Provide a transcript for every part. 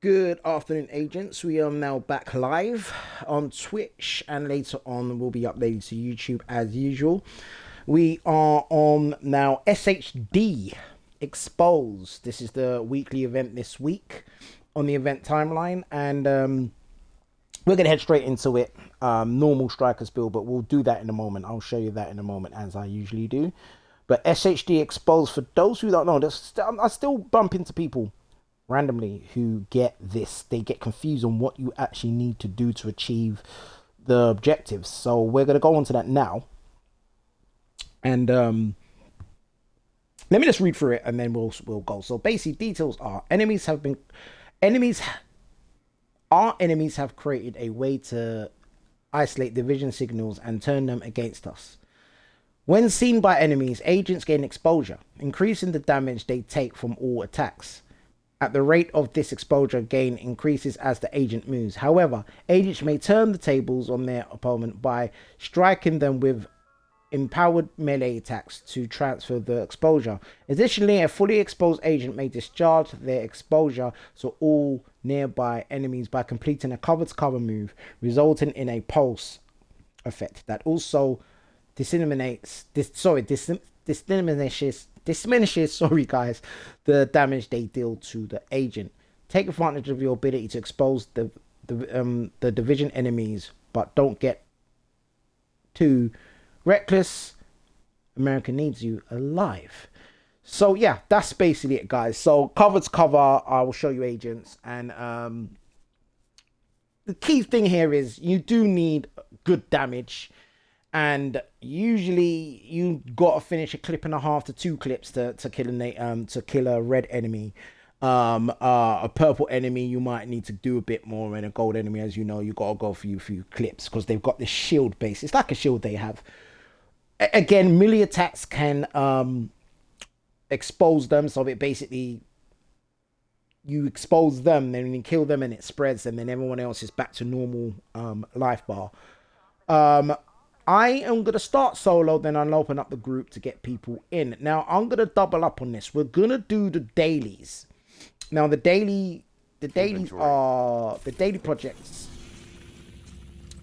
Good afternoon, agents. We are now back live on Twitch, and later on we'll be uploading to YouTube as usual. We are on now SHD Exposed. This is the weekly event this week on the event timeline, and we're going to head straight into it. Normal strikers build, but we'll do that in a moment. I'll show you that in a moment, as I usually do. But SHD Exposed, for those who don't know, I still bump into people randomly who get this. They get confused on what you actually need to do to achieve the objectives. So we're going to go on to that now. And let me just read through it and then we'll go. So basic details are enemies have created a way to isolate division signals and turn them against us. When seen by enemies, agents gain exposure, increasing the damage they take from all attacks. At the rate of this exposure gain increases as the agent moves. However, agents may turn the tables on their opponent by striking them with empowered melee attacks to transfer the exposure. Additionally, a fully exposed agent may discharge their exposure to all nearby enemies by completing a cover-to-cover move, resulting in a pulse effect that also diminishes the damage they deal to the agent. Take advantage of your ability to expose the division enemies, but don't get too reckless. America needs you alive. So yeah, that's basically it, guys. So cover to cover, I will show you agents, and the key thing here is you do need good damage. And usually you got to finish a clip and a half to 2 clips to kill a red enemy. A purple enemy you might need to do a bit more, and a gold enemy, as you know, you got to go for a few clips because they've got this shield base. It's like a shield they have. Again, melee attacks can expose them, so it basically you expose them, then you kill them and it spreads, and then everyone else is back to normal life bar. I am going to start solo, then I'll open up the group to get people in. Now, I'm going to double up on this. We're going to do the dailies. Now, the daily projects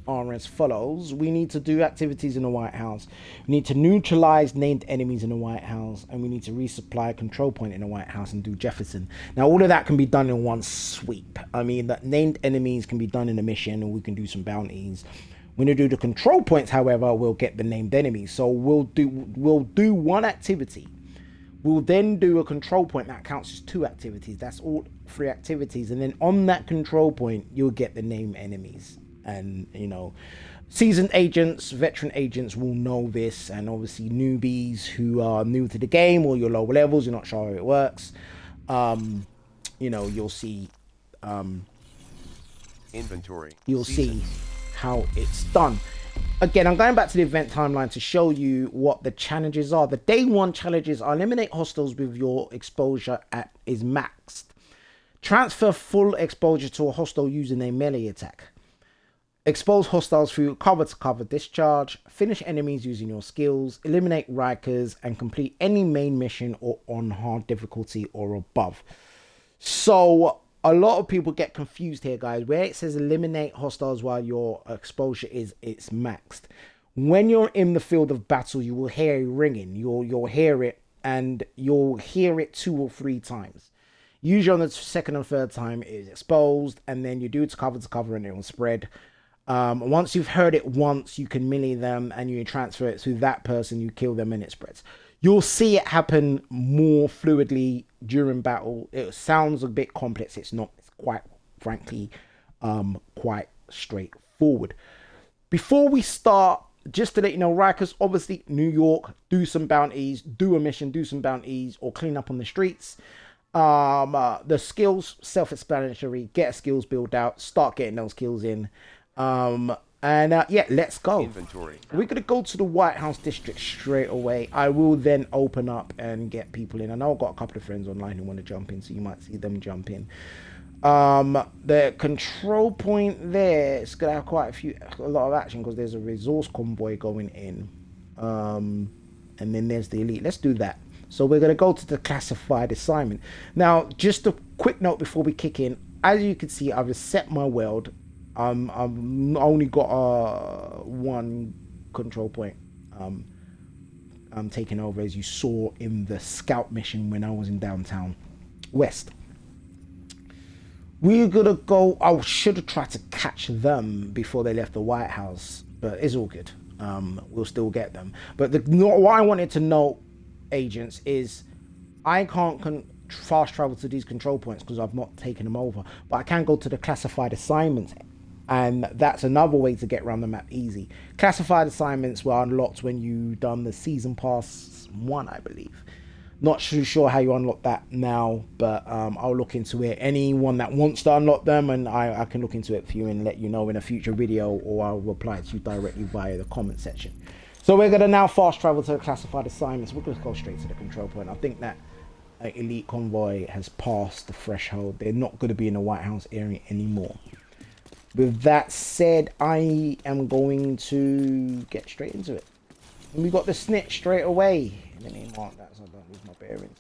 are as follows. We need to do activities in the White House. We need to neutralize named enemies in the White House, and we need to resupply a control point in the White House and do Jefferson. Now, all of that can be done in one sweep. I mean, that named enemies can be done in a mission, and we can do some bounties. When you do the control points, however, we'll get the named enemies. So we'll do one activity. We'll then do a control point that counts as 2 activities. That's all 3 activities. And then on that control point, you'll get the named enemies. And, you know, seasoned agents, veteran agents will know this. And obviously newbies who are new to the game, or you're lower levels, you're not sure how it works. You know, you'll see inventory. You'll see how it's done. Again, I'm going back to the event timeline to show you what the challenges are. The day 1 challenges are: eliminate hostiles with your exposure is maxed. Transfer full exposure to a hostile using a melee attack. Expose hostiles through cover to cover discharge. Finish enemies using your skills. Eliminate Rikers and complete any main mission or on hard difficulty or above. So a lot of people get confused here, guys, where it says eliminate hostiles while your exposure it's maxed. When you're in the field of battle, you will hear a ringing. You'll hear it, and you'll hear it 2 or 3 times. Usually on the 2nd or 3rd time it is exposed, and then you do it to cover and it will spread. Once you've heard it once, you can melee them and you transfer it to that person, you kill them and it spreads. You'll see it happen more fluidly during battle. It sounds a bit complex. It's not. It's quite, frankly, quite straightforward. Before we start, just to let you know, Rikers, obviously, New York, do some bounties, do a mission, do some bounties, or clean up on the streets. The skills, self-explanatory. Get a skills build out. Start getting those skills in. Yeah, let's go. Inventory. We're going to go to the White House district straight away. I will then open up and get people in. I know I've got a couple of friends online who want to jump in, so you might see them jump in. The control point there, it's going to have a lot of action because there's a resource convoy going in. And then there's the elite. Let's do that. So we're going to go to the classified assignment. Now, just a quick note before we kick in. as you can see, I've set my world. I've only got one control point. I'm taking over, as you saw in the scout mission when I was in downtown West. We're gonna go. I should have tried to catch them before they left the White House, but it's all good. We'll still get them. But what I wanted to know, agents, is I can't fast travel to these control points because I've not taken them over, but I can go to the classified assignments, and that's another way to get around the map easy. Classified assignments were unlocked when you done the season pass 1, I believe. Not too sure how you unlock that now, but I'll look into it. Anyone that wants to unlock them, and I can look into it for you and let you know in a future video, or I'll reply to you directly via the comment section. So we're going to now fast travel to the classified assignments. We're going to go straight to the control point. I think that elite convoy has passed the threshold. They're not going to be in the White House area anymore. With that said, I am going to get straight into it. And we got the snitch straight away. Let me mark that so I don't lose my bearings.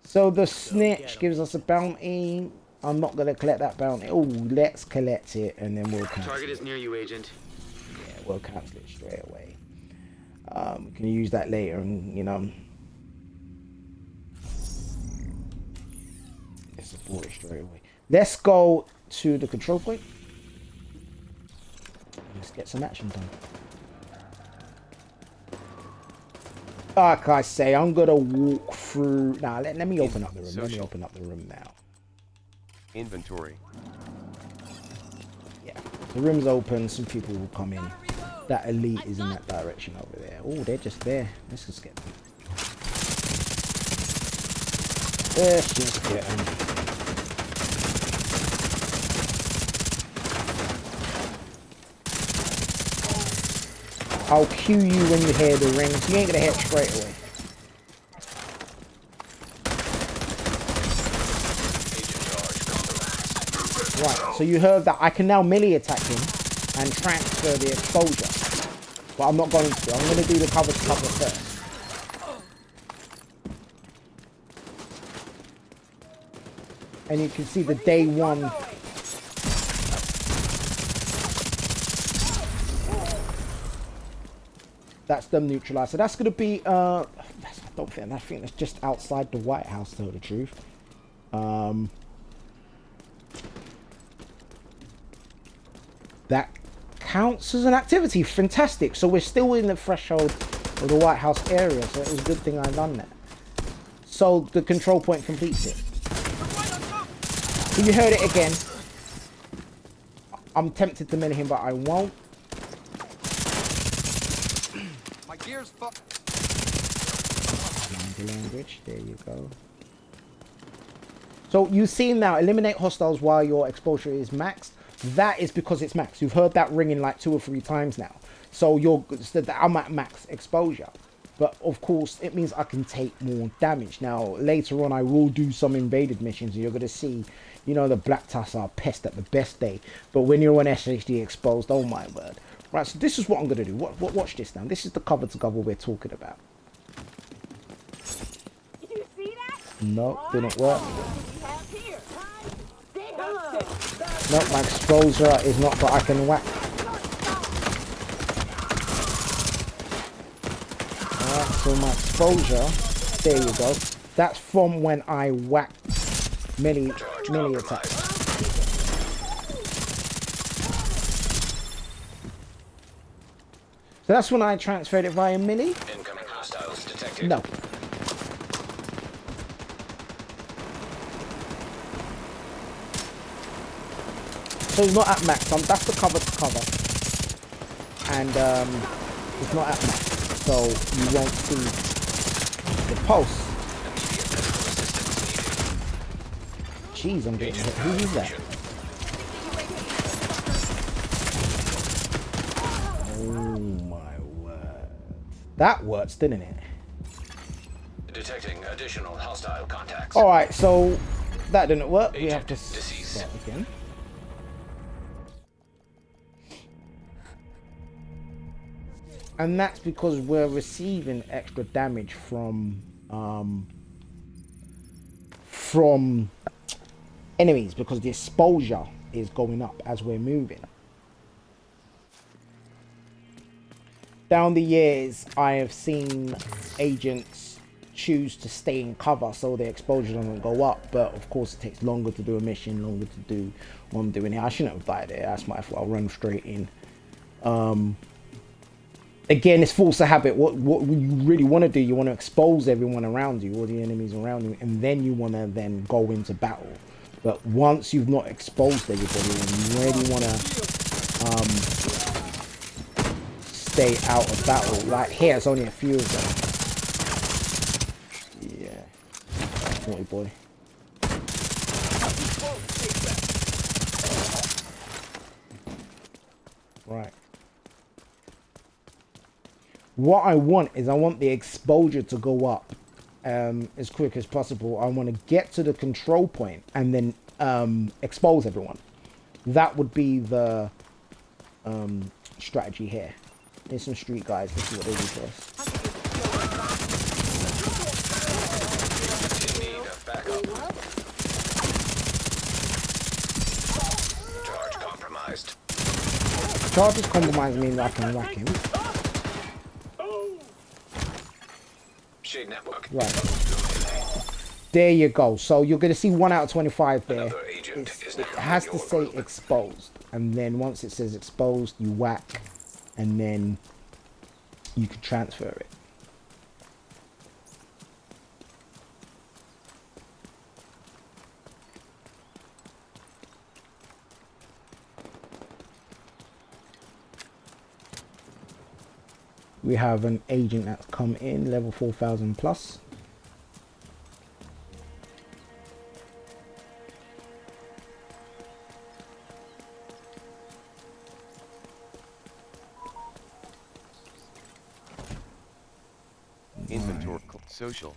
So the snitch gives us a bounty. I'm not going to collect that bounty. Oh, let's collect it and then we'll cancel it. Target is near you, agent. Yeah, we'll cancel it straight away. We can use that later and, you know, let's support it straight away. Let's go to the control point. Let's get some action done. Like I say, I'm gonna walk through. Now, let me open up the room. Let me open up the room now. Inventory. Yeah, the room's open. Some people will come in. That elite is in that direction over there. Oh, they're just there. Let's just get them. Let's just get them. I'll cue you when you hear the rings. You ain't gonna hit straight away. Right, so you heard that I can now melee attack him and transfer the exposure. But I'm not going to. I'm gonna do the cover to cover first. And you can see the day one. That's them neutralized. So that's going to be, I think that's just outside the White House, to tell the truth. That counts as an activity. Fantastic. So we're still in the threshold of the White House area. So it was a good thing I done that. So the control point completes it. So you heard it again. I'm tempted to melee him, but I won't. Language, there you go. So you see now, eliminate hostiles while your exposure is maxed. That is because it's maxed. You've heard that ringing like 2 or 3 times now. So I'm at max exposure. But of course, it means I can take more damage. Now, later on, I will do some invaded missions. And you're going to see, you know, the Black Tusk are pest at the best day. But when you're on SHD exposed, oh my word. Right, so this is what I'm going to do. Watch this now. This is the cover to cover we're talking about. Did you see that? No, didn't work. No, my exposure is not, but I can whack. Alright, so my exposure, there you go. That's from when I whack melee attacks. So that's when I transferred it via melee. Incoming hostiles detected. No. So it's not at max. That's the cover to cover. And it's not at max. So you won't see the pulse. Jeez, I'm getting hit. Who is that? Oh my word. That works, didn't it? Detecting additional hostile contacts. Alright, so that didn't work. We have to start again. And that's because we're receiving extra damage from enemies because the exposure is going up as we're moving. Down the years, I have seen agents choose to stay in cover so their exposure doesn't go up, but of course it takes longer to do a mission, longer to do what I'm doing here. I shouldn't have died there. That's my fault. I'll run straight in. Again, it's force of habit. What you really want to do, you want to expose everyone around you, all the enemies around you, and then you want to then go into battle. But once you've not exposed everybody, and you really want to stay out of battle, like here, it's only a few of them. Yeah, naughty boy. Right. What I want is I want the exposure to go up as quick as possible. I want to get to the control point and then expose everyone. That would be the strategy here. Here's some street guys. Let's see what they do first. In need of backup. Charge compromised. Charges compromise means I can whack him. Shade network. Right. There you go. So you're going to see 1 out of 25 there. Another agent is It now has in to your say group. exposed. And then once it says exposed, you whack. And then you can transfer it. We have an agent that's come in, level 4000 plus. Inventory. Social.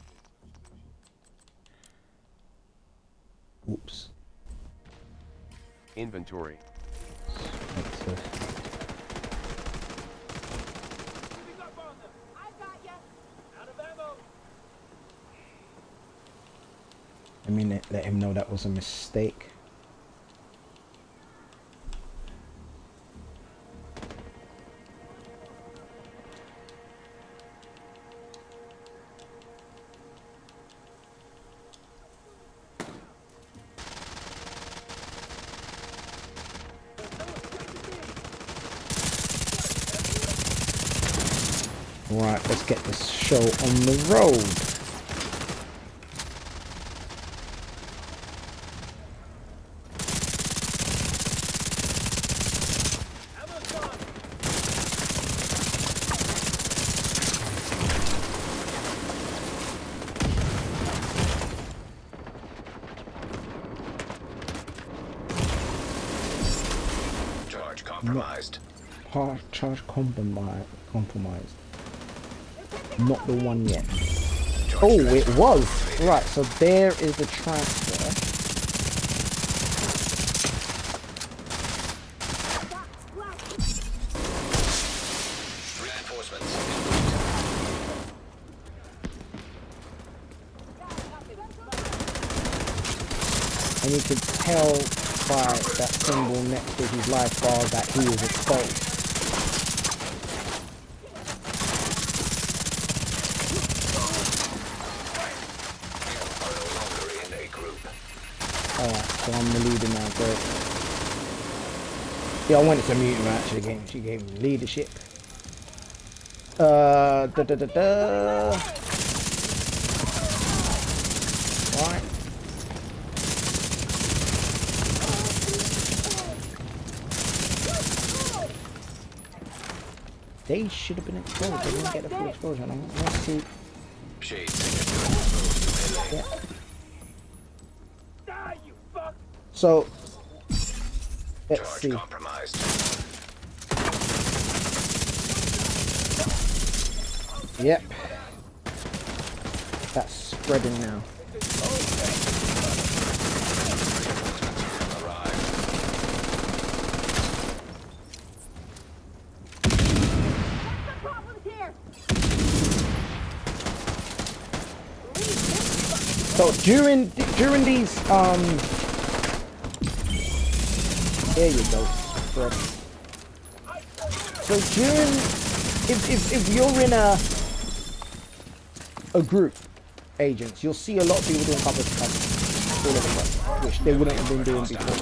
Oops. Inventory. I mean, let him know that was a mistake. Right, let's get this show on the road. Charge compromised. Charge compromised. Not the one yet. Charge Oh, transfer. it was. Right, so there is the transfer. Reinforcements. And you can tell by that symbol next to his life bar that he is exposed. Alright, so I'm the leader now, great. Yeah, I wanted to mute her actually, she gave me leadership. Right. They should have been exposed, they didn't get the full exposure. Let's see. Shade. Yeah. So, let's Charge see. compromised. Yep. That's spreading now. Arrived. So during these There you go. Spread. So during, if you're in a group, agents, you'll see a lot of people doing cover to cover all of them, which they wouldn't have been doing before.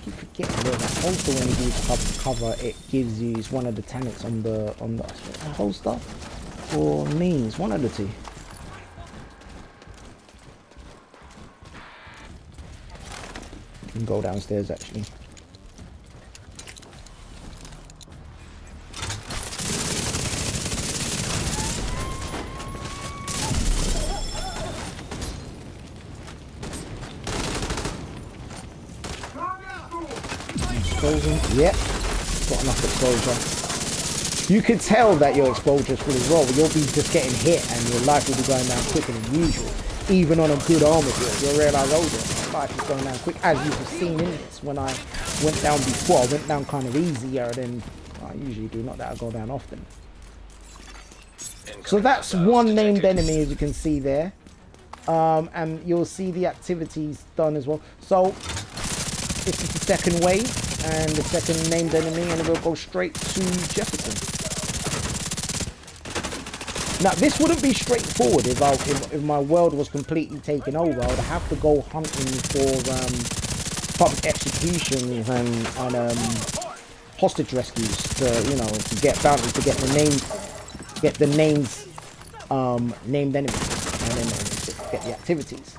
Keep forgetting that also when you do cover to cover, it gives you, it's one of the tenets on the holster or means, one of the two. You can go downstairs actually. Yep, got enough exposure. You could tell that your exposure is full as well, but you'll be just getting hit and your life will be going down quicker than usual. Even on a good armor build, you'll realise, oh yeah, my life is going down quick. As you've seen in this, when I went down before, I went down kind of easier than I usually do, not that I go down often. So that's one named enemy, as you can see there. And you'll see the activities done as well. So this is the second wave and the second named enemy, and we'll go straight to Jefferson. Now this wouldn't be straightforward if my world was completely taken over. I would have to go hunting for public executions and hostage rescues to, you know, to get bounties, to get the names named enemies, and then get the activities.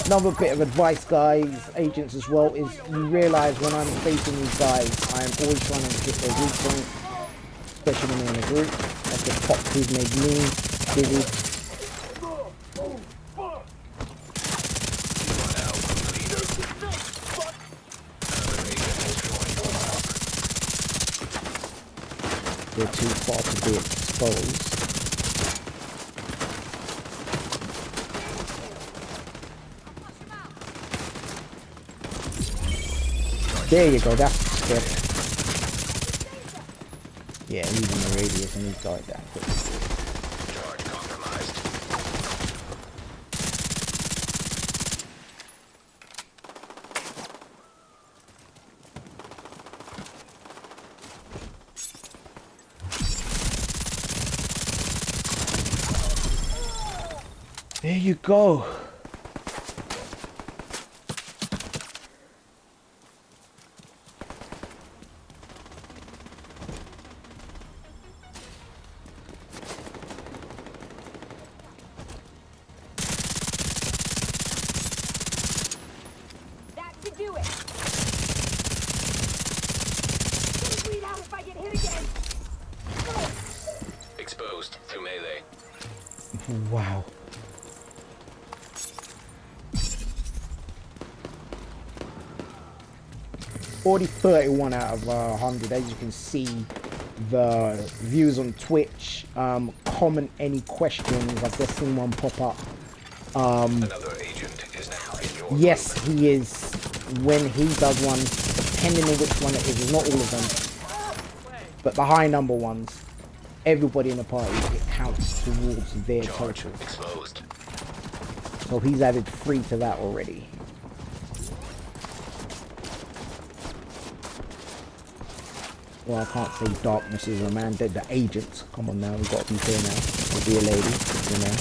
Another bit of advice, guys, agents as well, is you realise when I'm facing these guys, I'm always trying to hit their weak point, especially when they're in a group. That's the pop who's made me dizzy. They're too far to be exposed. There you go, that's good. Yeah, he's in the radius and he's died that quick. Charge compromised. There you go. Exposed to melee. Wow. Already 31 out of 100. As you can see, the views on Twitch. Comment any questions. I've just seen one pop up. Another agent is now in your Yes, he is. When he does one, depending on which one it is, not all of them, but the high number ones, everybody in the party, it counts towards their total. exposed. So he's added 3 to that already. Well, I can't say darkness is a man, they're the agents. Come on now, we've got to be fair now. We'll be a lady, you know.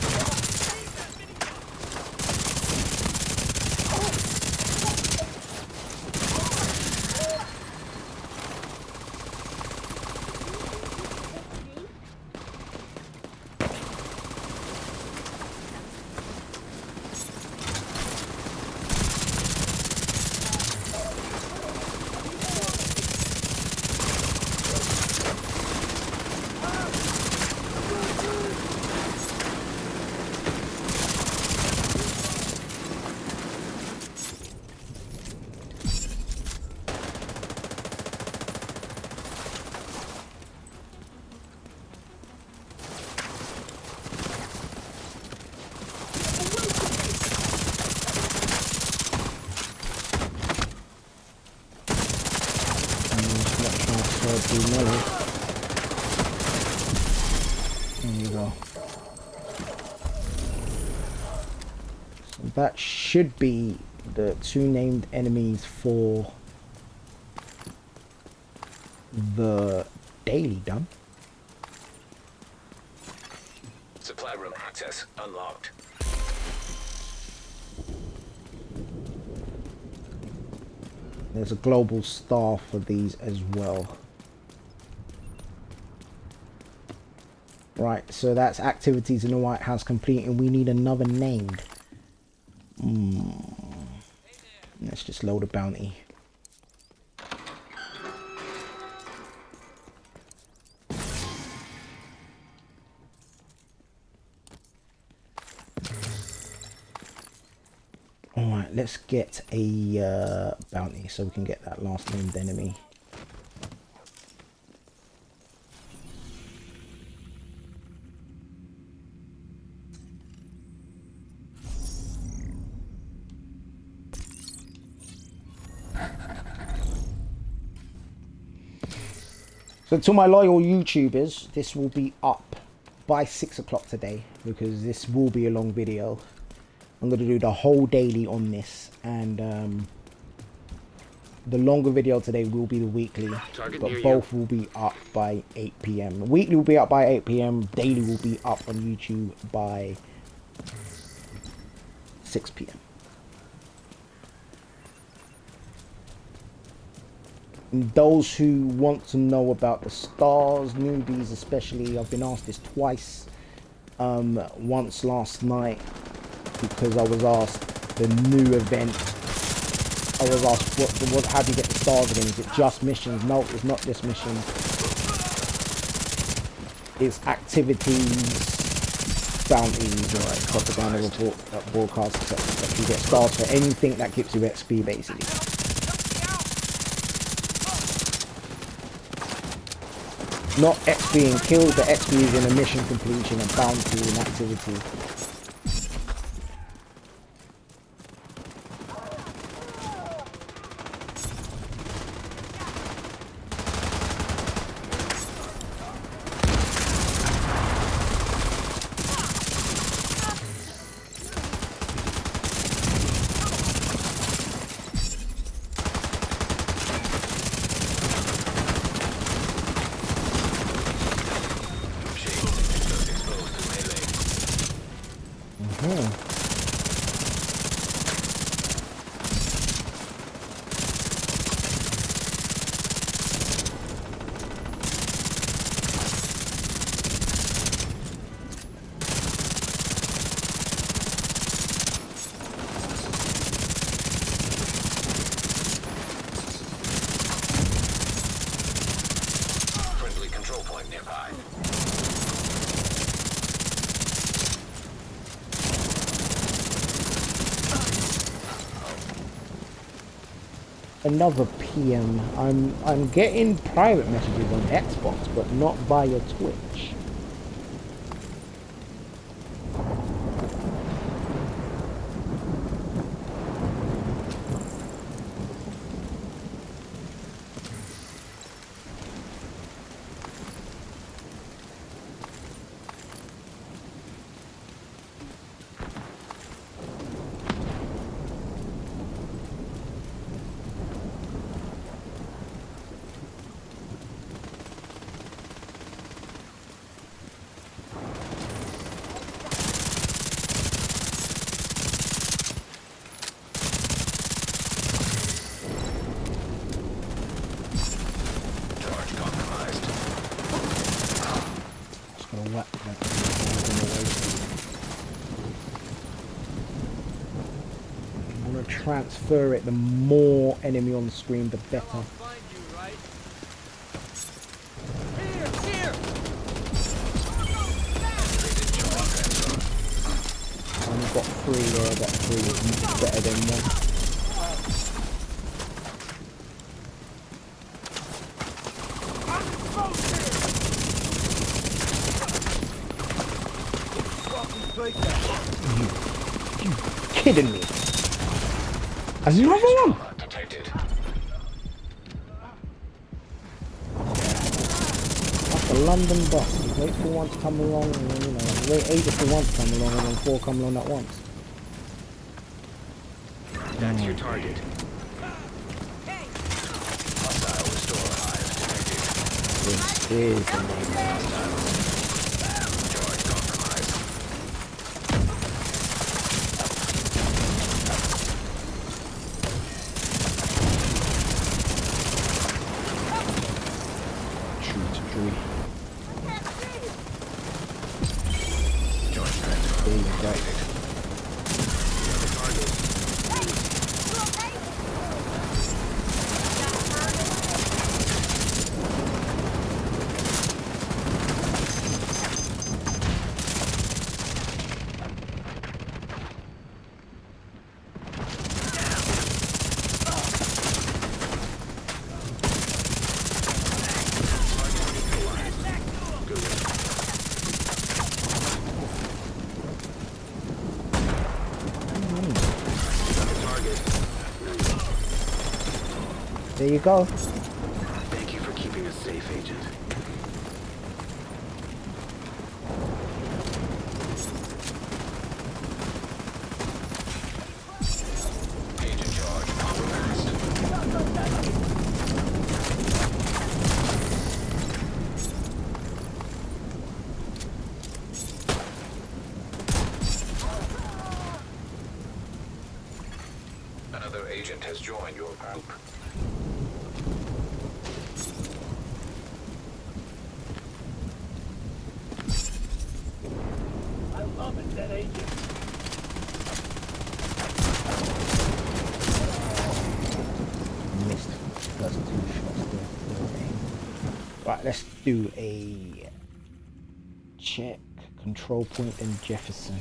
that should be the 2 named enemies for the daily done. Supply room access unlocked. There's a global star for these as well. Right, so that's activities in the White House complete, and we need another named. Let's just load a bounty. Alright, let's get a bounty so we can get that last named enemy. So to my loyal YouTubers, this will be up by 6 o'clock today, because this will be a long video. I'm going to do the whole daily on this, and the longer video today will be the weekly, but both will be up by 8 PM. The weekly will be up by 8 PM, daily will be up on YouTube by 6 PM. And those who want to know about the stars, newbies especially, I've been asked this twice. Once last night, because I was asked the new event. I was asked, what, how do you get the stars again? Is it just missions? No, it's not just missions. It's activities, bounties, propaganda report, broadcasts, etc. You get stars for anything that gives you XP, basically. Not XP in kills, but XP is in a mission completion, a bounty, an activity. Another PM. I'm getting private messages on Xbox, but not via Twitch. Transfer it, the more enemy on the screen, the better. I've got 3 there, that 3 is much better than 1. You kidding me? There's another one! That's a London bus. You wait for one to come along, and then, you know, wait 8 for one to come along, and then 4 come along at once. That's your target. Hostile restore hive detected. This is the name. Charge compromised. True to tree. Charge transfer. There you go. There you go. Thank you for keeping us safe, Agent. Agent charge compromised. Another agent has joined your group. Missed first 2 shots there. Right, let's do a check. Control point in Jefferson.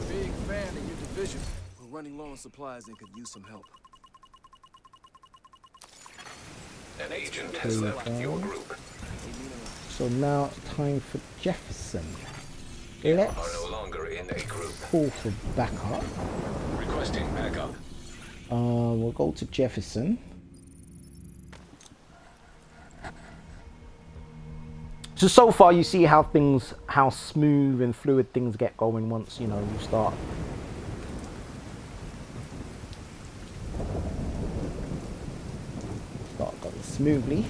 Big fan of your division. We're running low on supplies and could use some help. An agent has left your group. So now time for Jefferson. You Let's are no longer in a group. call for backup. Requesting backup. We'll go to Jefferson. So far you see how smooth and fluid things get going once, you know, you start going smoothly.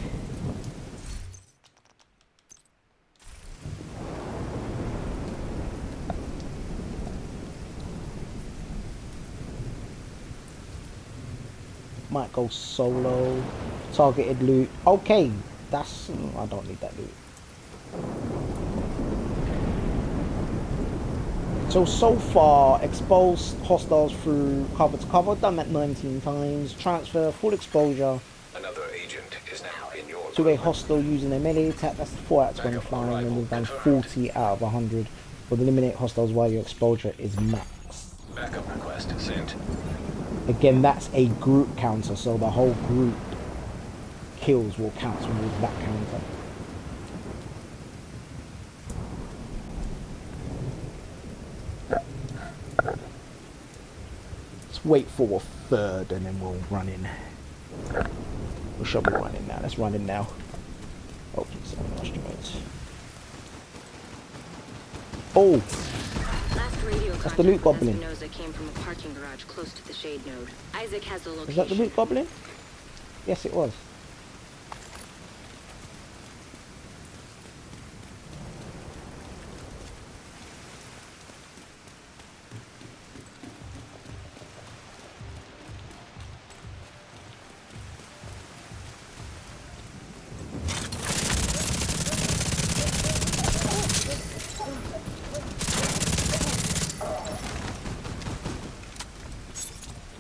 Might go solo. Targeted loot. Okay, that's... I don't need that loot. So far, expose hostiles through cover to cover. Done that 19 times. Transfer, full exposure Another agent is now in your to a group. hostile using a melee attack. That's 4 out of 25, and we've done 40 out of 100. Will eliminate hostiles while your exposure is max. Backup request sent. Again, that's a group counter, so the whole group kills will count towards that counter. Let's wait for a third and then we'll run in. We shall be running now. Let's run in now. Hopefully someone instruments. Oh! Last radio That's the loot goblin. knows it came from a parking garage close to the shade node. Isaac has the location. Is that the loot goblin? Yes, it was.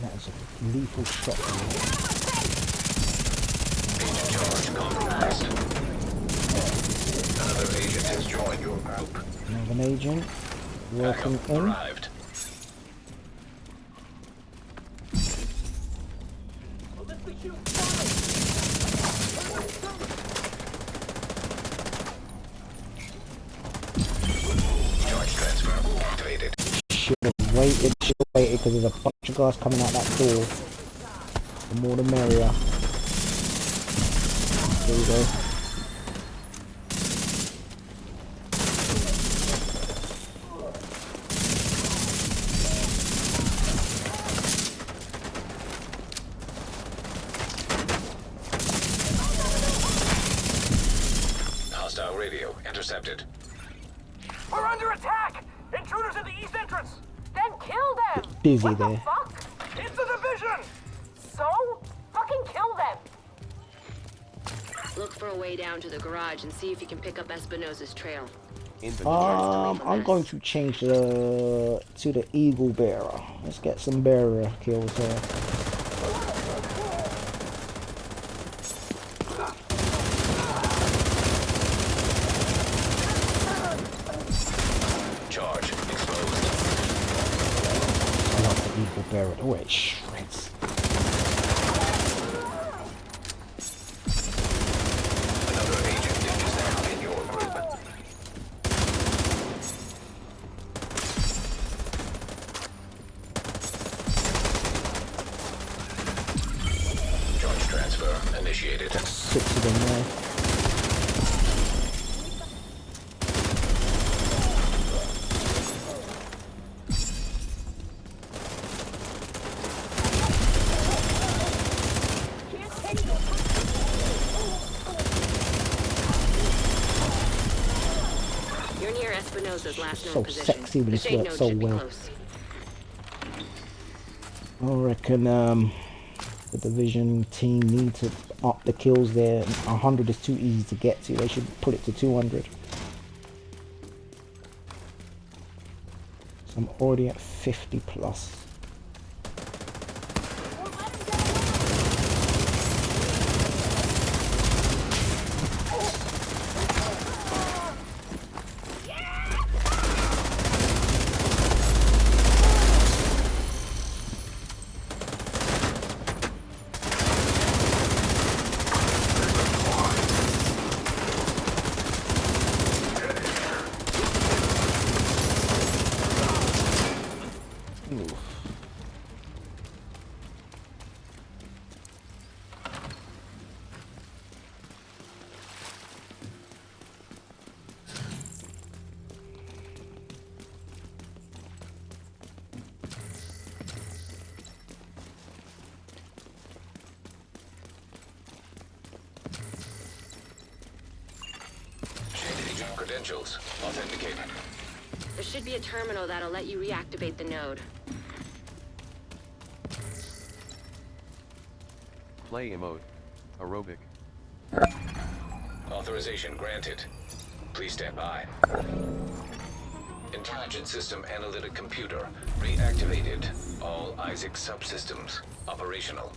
That is a lethal shot. Agent charge compromised. Another agent has joined your group. Another agent. Welcome Backup in. arrived. Charge transfer activated. Should have waited because there's a bunch of guys coming out that door. The more the merrier. There you go. Hostile radio intercepted. We're under attack! Intruders at the east entrance! Then kill them! Busy What there. the fuck? It's a division! So? Fucking kill them! Look for a way down to the garage and see if you can pick up Espinosa's trail. I'm going to change to the Eagle Bearer. Let's get some bearer kills here. Charge exposed. I love the Eagle Bearer. Oh, it shreds. Another agent is now in your group. Charge transfer initiated. 6 of them there. You're near Espinosa's last known So position. sexy, but The it's shade worked node so should be well. close. I reckon the division team need to up the kills there. 100 is too easy to get to. They should put it to 200. So I'm already at 50 plus. Shade agent credentials authenticated. There should be a terminal that'll let you reactivate the node. Play mode. Aerobic. Authorization granted. Please stand by. Intelligent system analytic computer reactivated. All Isaac subsystems operational.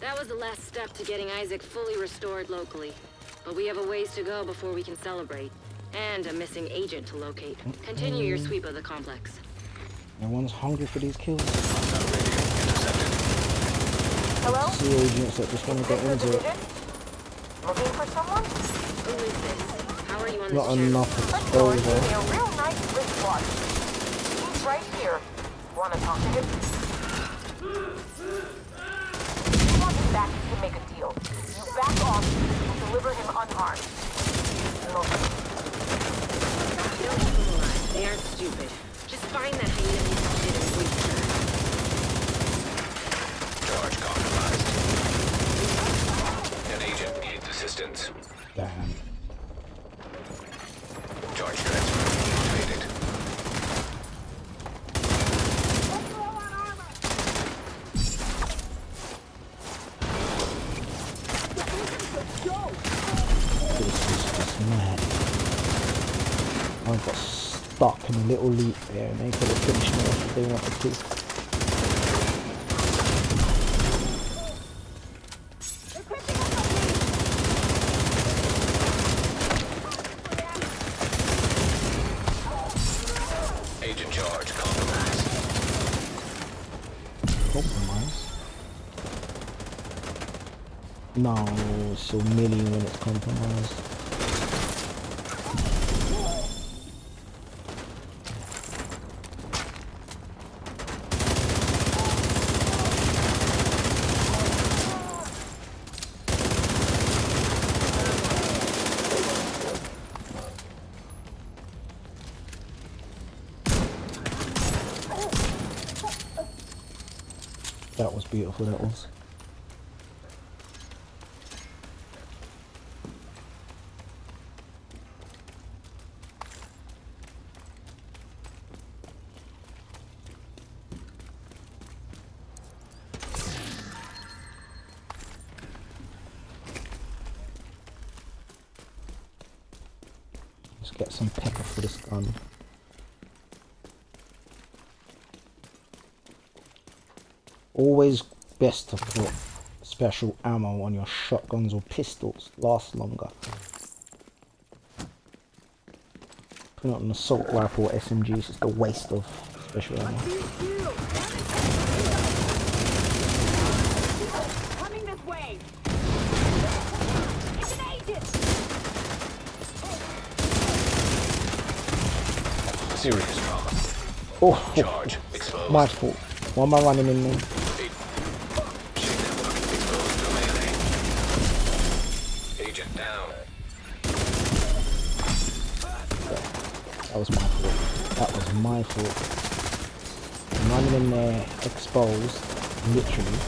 That was the last step to getting Isaac fully restored locally. But we have a ways to go before we can celebrate. And a missing agent to locate. Continue your sweep of the complex. Everyone's hungry for these kills. Hostile radio intercepted. Hello? See agents that just want to get into it. Looking for someone? Who is this? How are you on this Not channel? enough Thorn gave me exposure. a real nice wristwatch. He's right here. Wanna talk to him? If you want him back, you can make a deal. You back off, we'll deliver him unharmed. Look. Don't keep them alive. They aren't stupid. Just find that hyena piece of shit and waste her. Charge compromised. An agent needs assistance. Damn. Charge transfer activated. This is just mad. I got stuck in a little loop there and they could have finished me off if they wanted to. No, it's so milli when it's compromised. That was beautiful, that was. Let's get some pepper for this gun. Always best to put special ammo on your shotguns or pistols. Lasts longer. Put it on an assault rifle or SMG, it's just a waste of special ammo. Coming this way. It's an agent. Serious trauma. Oh, Charge exposed. my fault. Why am I running in there? Exposed domain A. Agent down. That was my fault. That was my fault. I'm running in there exposed, literally.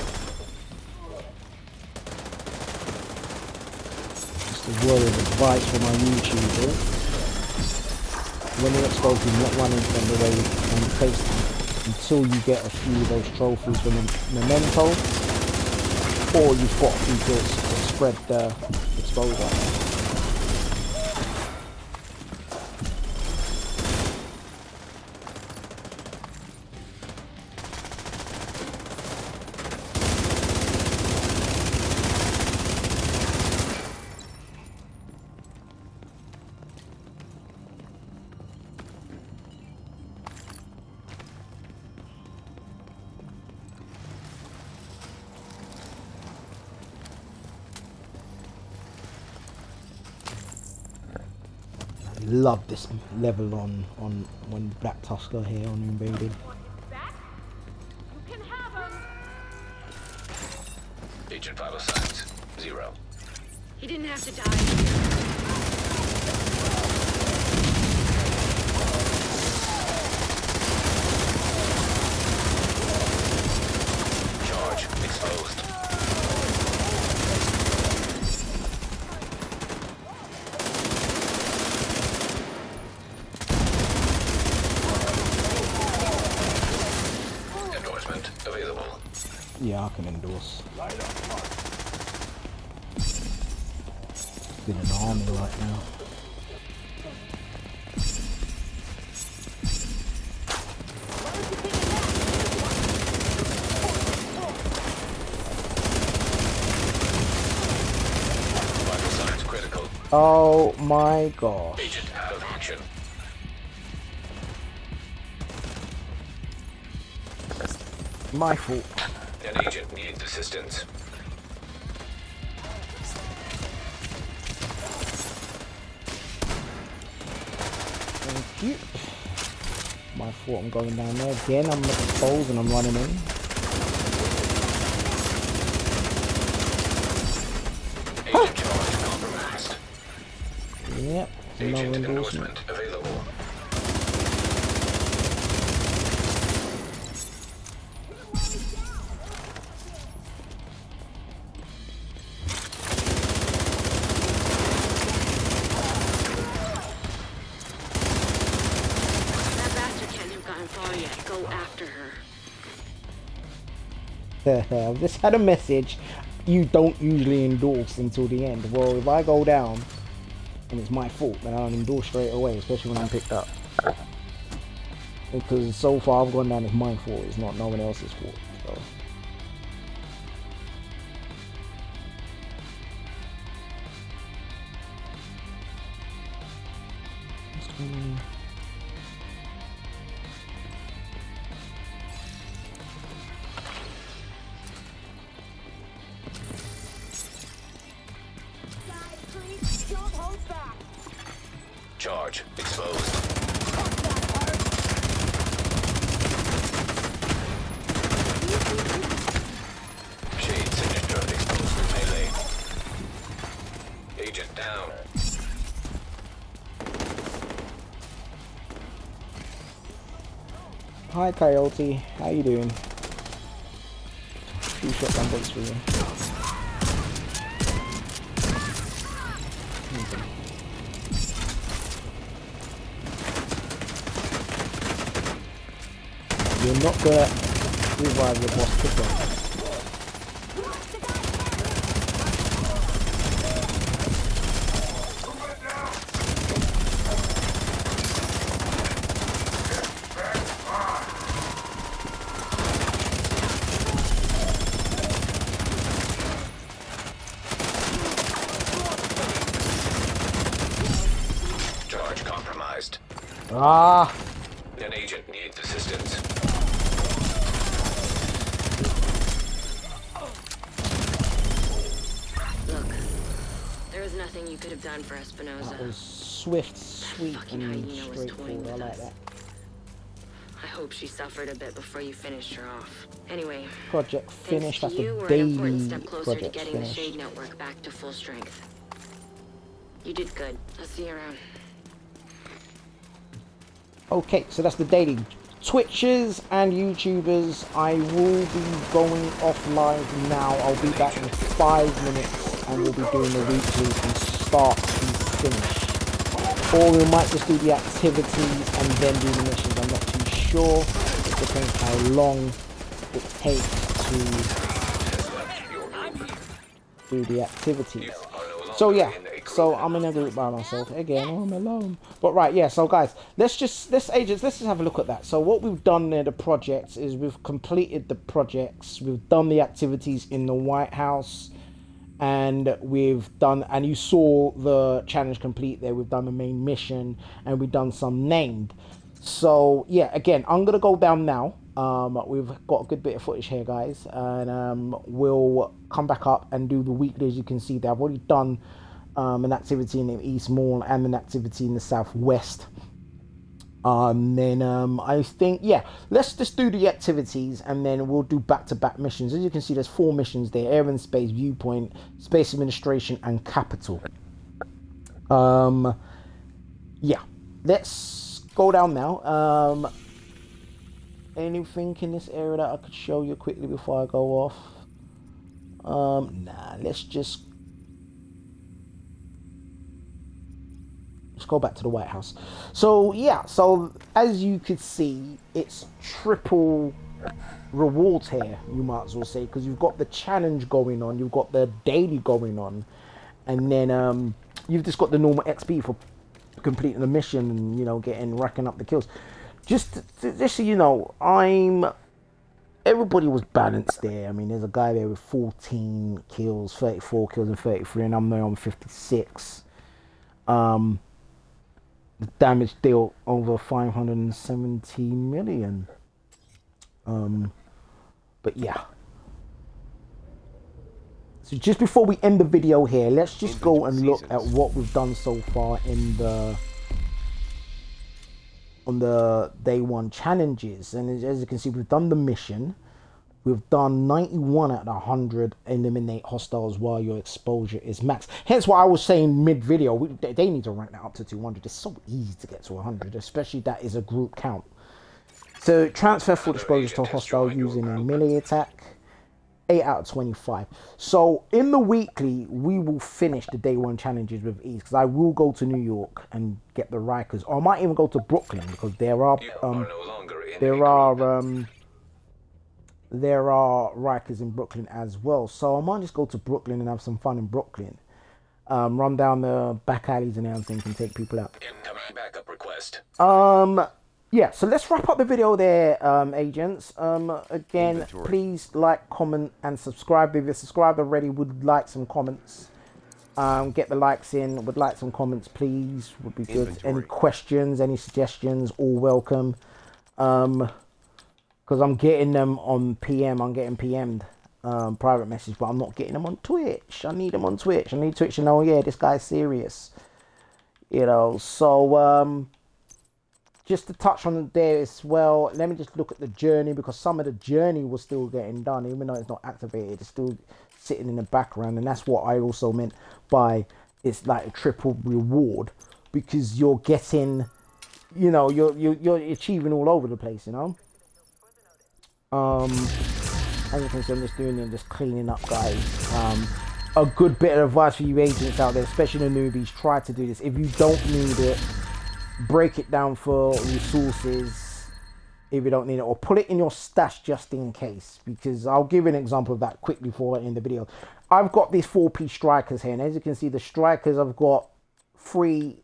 Just a word of advice for my YouTubers. When you're exposed, you're not running from the way on FaceTime until you get a few of those trophies from Memento, or you've got a few kills to spread the exposure. Love this level on when Black Tusker here on Invaded. Back? You can have him. Agent vital signs 0. He didn't have to die. Charge exposed. Endorsement available. Yeah, I can endorse. In an army right now. Vital signs critical. Oh my gosh. Agent out of action. My fault. An agent needs assistance. Thank you. My fault, I'm going down there again. I'm exposed and I'm running in. Agent charge compromised. Yep, another Agent endorsement. endorsement available. That bastard can't have gotten far yet. Go after her. I've just had a message. You don't usually endorse until the end. Well, if I go down and it's my fault, then I don't endorse straight away, especially when I'm picked up. Because so far I've gone down, it's my fault, it's not no one else's fault. So. Charge exposed. Shade signature exposed to melee. Agent down. Hi Coyote, how you doing? Two shotgun bolts for you. You're not gonna revive your boss quicker. Charge compromised. Ah! An agent needs assistance. Look, there was nothing you could have done for Espinosa. That was swift, sweet, Fucking and hyena was toying straightforward. I with like us. that. I hope she suffered a bit before you finished her off. Anyway, Project finished. thanks That's to you, a we're an important daily step closer to project getting the finished. Shade Network back to full strength. You did good. I'll see you around. Okay, so that's the daily. Twitchers and YouTubers, I will be going offline now. I'll be back in 5 minutes and we'll be doing the weekly from start to finish. Or we might just do the activities and then do the missions. I'm not too sure. It depends how long it takes to do the activities. So yeah, so I'm in a group by myself again. I'm alone. But right, yeah. So guys, let's just have a look at that. So what we've done there, the projects, is we've completed the projects. We've done the activities in the White House, and we've done. And you saw the challenge complete there. We've done the main mission, and we've done some named. So yeah, again, I'm gonna go down now. We've got a good bit of footage here, guys, and we'll come back up and do the weekly. As you can see there, I've already done an activity in the East Mall and an activity in the Southwest. Then I think, yeah, let's just do the activities and then we'll do back-to-back missions. As you can see, there's 4 missions there: Air and Space, Viewpoint, Space Administration, and Capital. Yeah, let's go down now. Anything in this area that I could show you quickly before I go off? Nah, let's go back to the White House. So yeah, so as you could see, it's triple rewards here, you might as well say, because you've got the challenge going on, you've got the daily going on, and then you've just got the normal XP for completing the mission and, you know, racking up the kills. Just so you know, everybody was balanced there. I mean, there's a guy there with 14 kills, 34 kills, and 33, and I'm there on 56. The damage dealt over 570 million. But yeah. So just before we end the video here, let's just go and look at what we've done so far on the day 1 challenges. And as you can see, we've done the mission. We've done 91 out of 100 eliminate hostiles while your exposure is max. Hence why I was saying mid-video, they need to rank that up to 200. It's so easy to get to 100, especially that is a group count. So transfer full exposure to a hostile using a melee attack. 8 out of 25. So in the weekly, we will finish the day 1 challenges with ease, because I will go to New York and get the Rikers, or I might even go to Brooklyn, because there are Rikers in Brooklyn as well. So I might just go to Brooklyn and have some fun in Brooklyn. Run down the back alleys and everything and take people out. Incoming backup request. Yeah, so let's wrap up the video there, agents. Again, Inventory. please like, comment, and subscribe. If you're subscribed already, would like some comments. Get the likes in. Would like some comments, please. Would be good. Inventory. Any questions, any suggestions, all welcome. Because I'm getting them on PM. I'm getting PM'd, private message, but I'm not getting them on Twitch. I need them on Twitch. I need Twitch to know, yeah, this guy's serious. You know, so just to touch on there as well, let me just look at the journey, because some of the journey was still getting done, even though it's not activated, it's still sitting in the background. And that's what I also meant by it's like a triple reward, because you're getting, you know, you're achieving all over the place, you know. As you can see, I'm just doing it, just cleaning up, guys. A good bit of advice for you agents out there, especially the newbies: try to do this. If you don't need it, break it down for resources if you don't need it, or put it in your stash just in case, because I'll give an example of that quickly for in the video. I've got these 4-piece strikers here, and as you can see, the strikers, I've got 3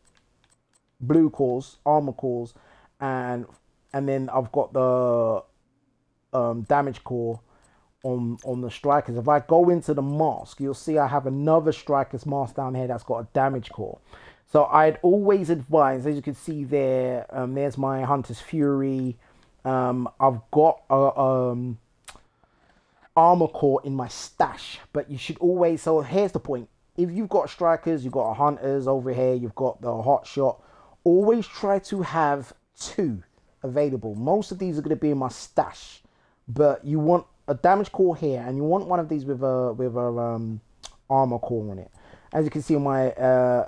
blue cores, armor cores, and then I've got the damage core on the strikers. If I go into the mask, you'll see I have another striker's mask down here that's got a damage core. So I'd always advise, as you can see there, there's my Hunter's Fury. I've got armor core in my stash, but you should always, so here's the point: if you've got strikers, you've got a hunters over here, you've got the hot shot, always try to have 2 available. Most of these are going to be in my stash, but you want a damage core here, and you want one of these with a armor core on it. As you can see on my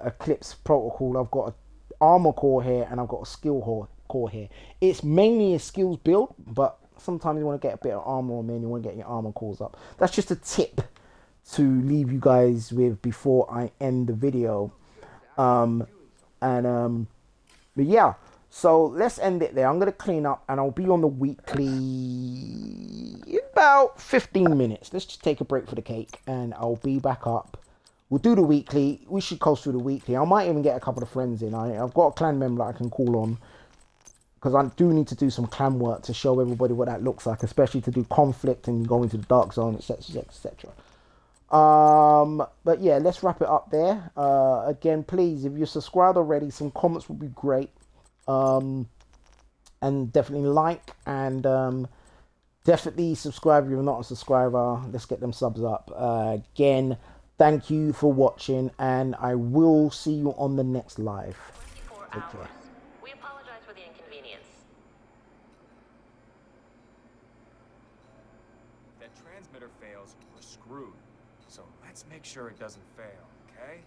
Eclipse protocol, I've got an armor core here and I've got a skill core here. It's mainly a skills build, but sometimes you want to get a bit of armor on there and you want to get your armor cores up. That's just a tip to leave you guys with before I end the video. But yeah, so let's end it there. I'm going to clean up and I'll be on the weekly in about 15 minutes. Let's just take a break for the cake and I'll be back up. We'll do the weekly. We should coast through the weekly. I might even get a couple of friends in. I've got a clan member that I can call on, because I do need to do some clan work to show everybody what that looks like, especially to do conflict and go into the dark zone, etc, etc. But yeah, let's wrap it up there. Again, please, if you're subscribed already, some comments would be great. And definitely like, and definitely subscribe if you're not a subscriber. Let's get them subs up. Again, thank you for watching, and I will see you on the next live. Take care. We apologize for the inconvenience. If that transmitter fails, we're screwed. So let's make sure it doesn't fail, okay?